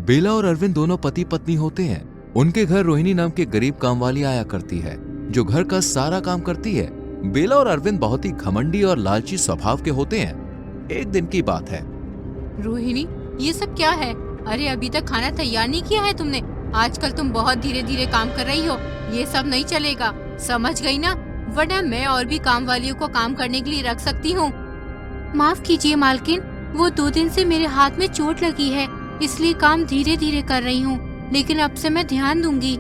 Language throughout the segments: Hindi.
बेला और अरविंद दोनों पति पत्नी होते हैं। उनके घर रोहिणी नाम की गरीब कामवाली आया करती है, जो घर का सारा काम करती है। बेला और अरविंद बहुत ही घमंडी और लालची स्वभाव के होते हैं। एक दिन की बात है। रोहिणी, ये सब क्या है? अरे अभी तक खाना तैयार नहीं किया है तुमने। आजकल तुम बहुत धीरे धीरे काम कर रही हो, ये सब नहीं चलेगा, समझ गई ना? वरना मैं और भी काम वालियों को काम करने के लिए रख सकती हूँ। माफ कीजिए मालकिन, वो 2 दिन से मेरे हाथ में चोट लगी है, इसलिए काम धीरे धीरे कर रही हूँ, लेकिन अब से मैं ध्यान दूंगी।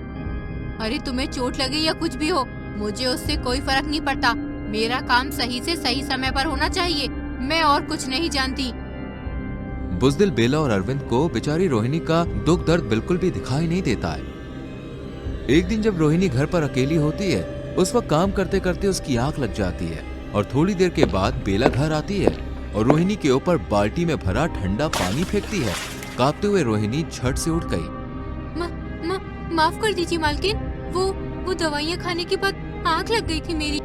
अरे तुम्हें चोट लगे या कुछ भी हो, मुझे उससे कोई फर्क नहीं पड़ता। मेरा काम सही से सही समय पर होना चाहिए, मैं और कुछ नहीं जानती। बुज़दिल बेला और अरविंद को बेचारी रोहिणी का दुख दर्द बिल्कुल भी दिखाई नहीं देता है। एक दिन जब रोहिणी घर पर अकेली होती है, उस वक्त काम करते करते उसकी आंख लग जाती है और थोड़ी देर के बाद बेला घर आती है और रोहिणी के ऊपर बाल्टी में भरा ठंडा पानी फेंकती है। कांपते हुए रोहिणी झट से उठ गई। माफ कर दीजिए मालकिन, वो दवाइयाँ खाने के बाद आंख लग गई थी मेरी।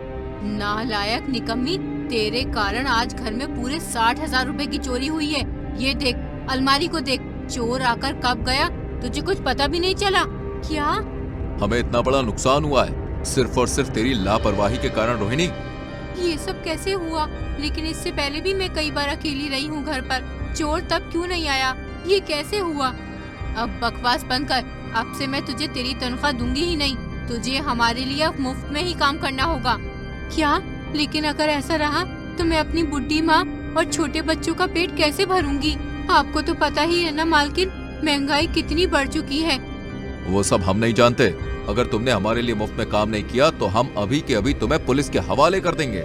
नालायक निकम्मी, तेरे कारण आज घर में पूरे 60,000 रुपए की चोरी हुई है। ये देख, अलमारी को देख, चोर आकर कब गया तुझे कुछ पता भी नहीं चला क्या? हमें इतना बड़ा नुकसान हुआ है सिर्फ और सिर्फ तेरी लापरवाही के कारण रोहिणी। ये सब कैसे हुआ? लेकिन इससे पहले भी मैं कई बार अकेली रही हूँ घर पर, चोर तब क्यों नहीं आया? ये कैसे हुआ? अब बकवास बंद कर, अब से मैं तुझे तेरी तनख्वाह दूंगी ही नहीं। तुझे हमारे लिए अब मुफ्त में ही काम करना होगा। क्या? लेकिन अगर ऐसा रहा तो मैं अपनी बुढ़ी माँ और छोटे बच्चों का पेट कैसे भरूंगी? आपको तो पता ही है ना मालकिन, महंगाई कितनी बढ़ चुकी है। वो सब हम नहीं जानते। अगर तुमने हमारे लिए मुफ्त में काम नहीं किया तो हम अभी के अभी तुम्हें पुलिस के हवाले कर देंगे।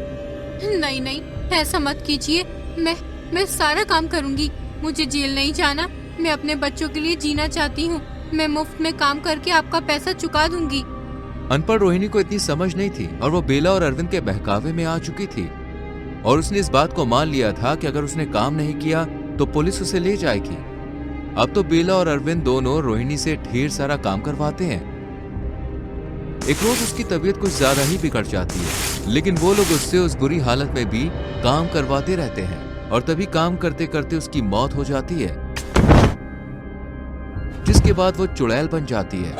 नहीं नहीं, ऐसा मत कीजिए। मैं सारा काम करूंगी, मुझे जेल नहीं जाना। मैं अपने बच्चों के लिए जीना चाहती हूँ। मैं मुफ्त में काम करके आपका पैसा चुका दूंगी। अनपढ़ रोहिणी को इतनी समझ नहीं थी और वो बेला और अरविंद के बहकावे में आ चुकी थी और उसने इस बात को मान लिया था कि अगर उसने काम नहीं किया तो पुलिस उसे ले जाएगी। अब तो बेला और अरविंद दोनों रोहिणी से ढेर सारा काम करवाते हैं। एक रोज उसकी तबीयत कुछ ज्यादा ही बिगड़ जाती है, लेकिन वो लोग उससे उस बुरी हालत में भी काम करवाते रहते हैं और तभी काम करते करते उसकी मौत हो जाती है, जिसके बाद वो चुड़ैल बन जाती है।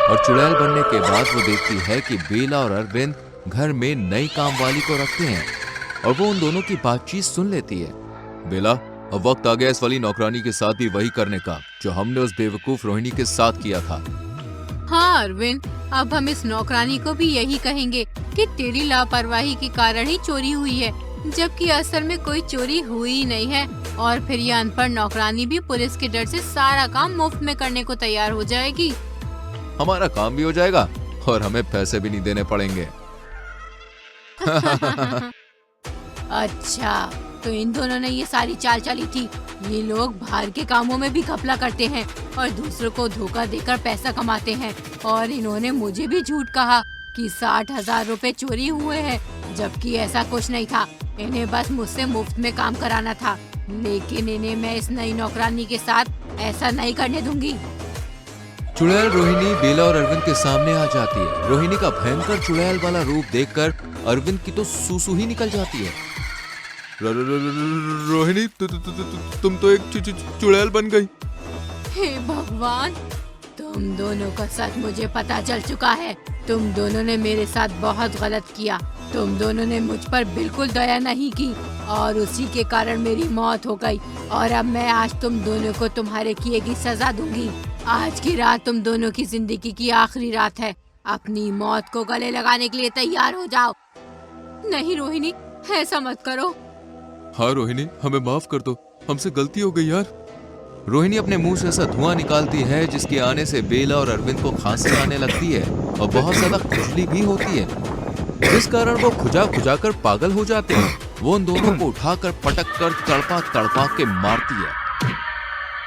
और चुड़ैल बनने के बाद वो देखती है कि बेला और अरविंद घर में नई काम वाली को रखते हैं और वो उन दोनों की बातचीत सुन लेती है। बेला, अब वक्त आ गया इस वाली नौकरानी के साथ भी वही करने का जो हमने उस बेवकूफ रोहिणी के साथ किया था। हाँ अरविंद, अब हम इस नौकरानी को भी यही कहेंगे कि तेरी लापरवाही के कारण ही चोरी हुई है, जबकि असल में कोई चोरी हुई ही नहीं है। और फिर यह अनपढ़ नौकरानी भी पुलिस के डर से सारा काम मुफ्त में करने को तैयार हो जाएगी। हमारा काम भी हो जाएगा और हमें पैसे भी नहीं देने पड़ेंगे। अच्छा, तो इन दोनों ने ये सारी चाल चली थी। ये लोग बाहर के कामों में भी घपला करते हैं और दूसरों को धोखा देकर पैसा कमाते हैं। और इन्होंने मुझे भी झूठ कहा कि 60,000 रुपए चोरी हुए हैं, जबकि ऐसा कुछ नहीं था। इन्हें बस मुझसे मुफ्त में काम कराना था, लेकिन इन्हें मैं इस नई नौकरानी के साथ ऐसा नहीं करने दूंगी। चुड़ैल रोहिणी बेला और अरविंद के सामने आ जाती है। रोहिणी का भयंकर चुड़ैल वाला रूप देखकर अरविंद की तो सूसू ही निकल जाती है। रोहिणी, तुम तो एक चुड़ैल बन गई। हे भगवान, तुम दोनों का सच मुझे पता चल चुका है। तुम दोनों ने मेरे साथ बहुत गलत किया। तुम दोनों ने मुझ पर बिल्कुल दया नहीं की और उसी के कारण मेरी मौत हो गई। और अब मैं आज तुम दोनों को तुम्हारे किए की सजा दूंगी। आज की रात तुम दोनों की जिंदगी की आखिरी रात है। अपनी मौत को गले लगाने के लिए तैयार हो जाओ। नहीं रोहिणी, ऐसा मत करो। हाँ रोहिणी, हमें माफ कर दो, हमसे गलती हो गई यार। रोहिणी अपने मुंह से ऐसा धुआं निकालती है जिसके आने से बेला और अरविंद को खांसी आने लगती है और बहुत ज्यादा खुजली भी होती है, जिस कारण वो खुजा खुजा कर पागल हो जाते हैं। वो उन दोनों को उठाकर पटक कर तड़पा तड़पा के मारती है।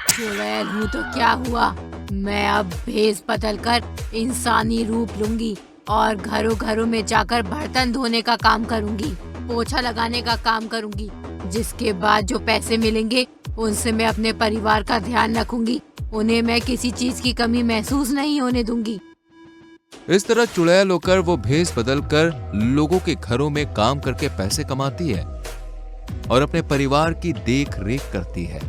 चुड़ैल हूँ तो क्या हुआ, मैं अब भेष बदल कर इंसानी रूप लूंगी और घरों घरों में जाकर बर्तन धोने का काम करूंगी, पोछा लगाने का काम करूंगी। जिसके बाद जो पैसे मिलेंगे उनसे मैं अपने परिवार का ध्यान रखूंगी। उन्हें मैं किसी चीज की कमी महसूस नहीं होने दूंगी। इस तरह चुड़ैल होकर वो भेष बदल कर लोगों के घरों में काम करके पैसे कमाती है और अपने परिवार की देख रेख करती है।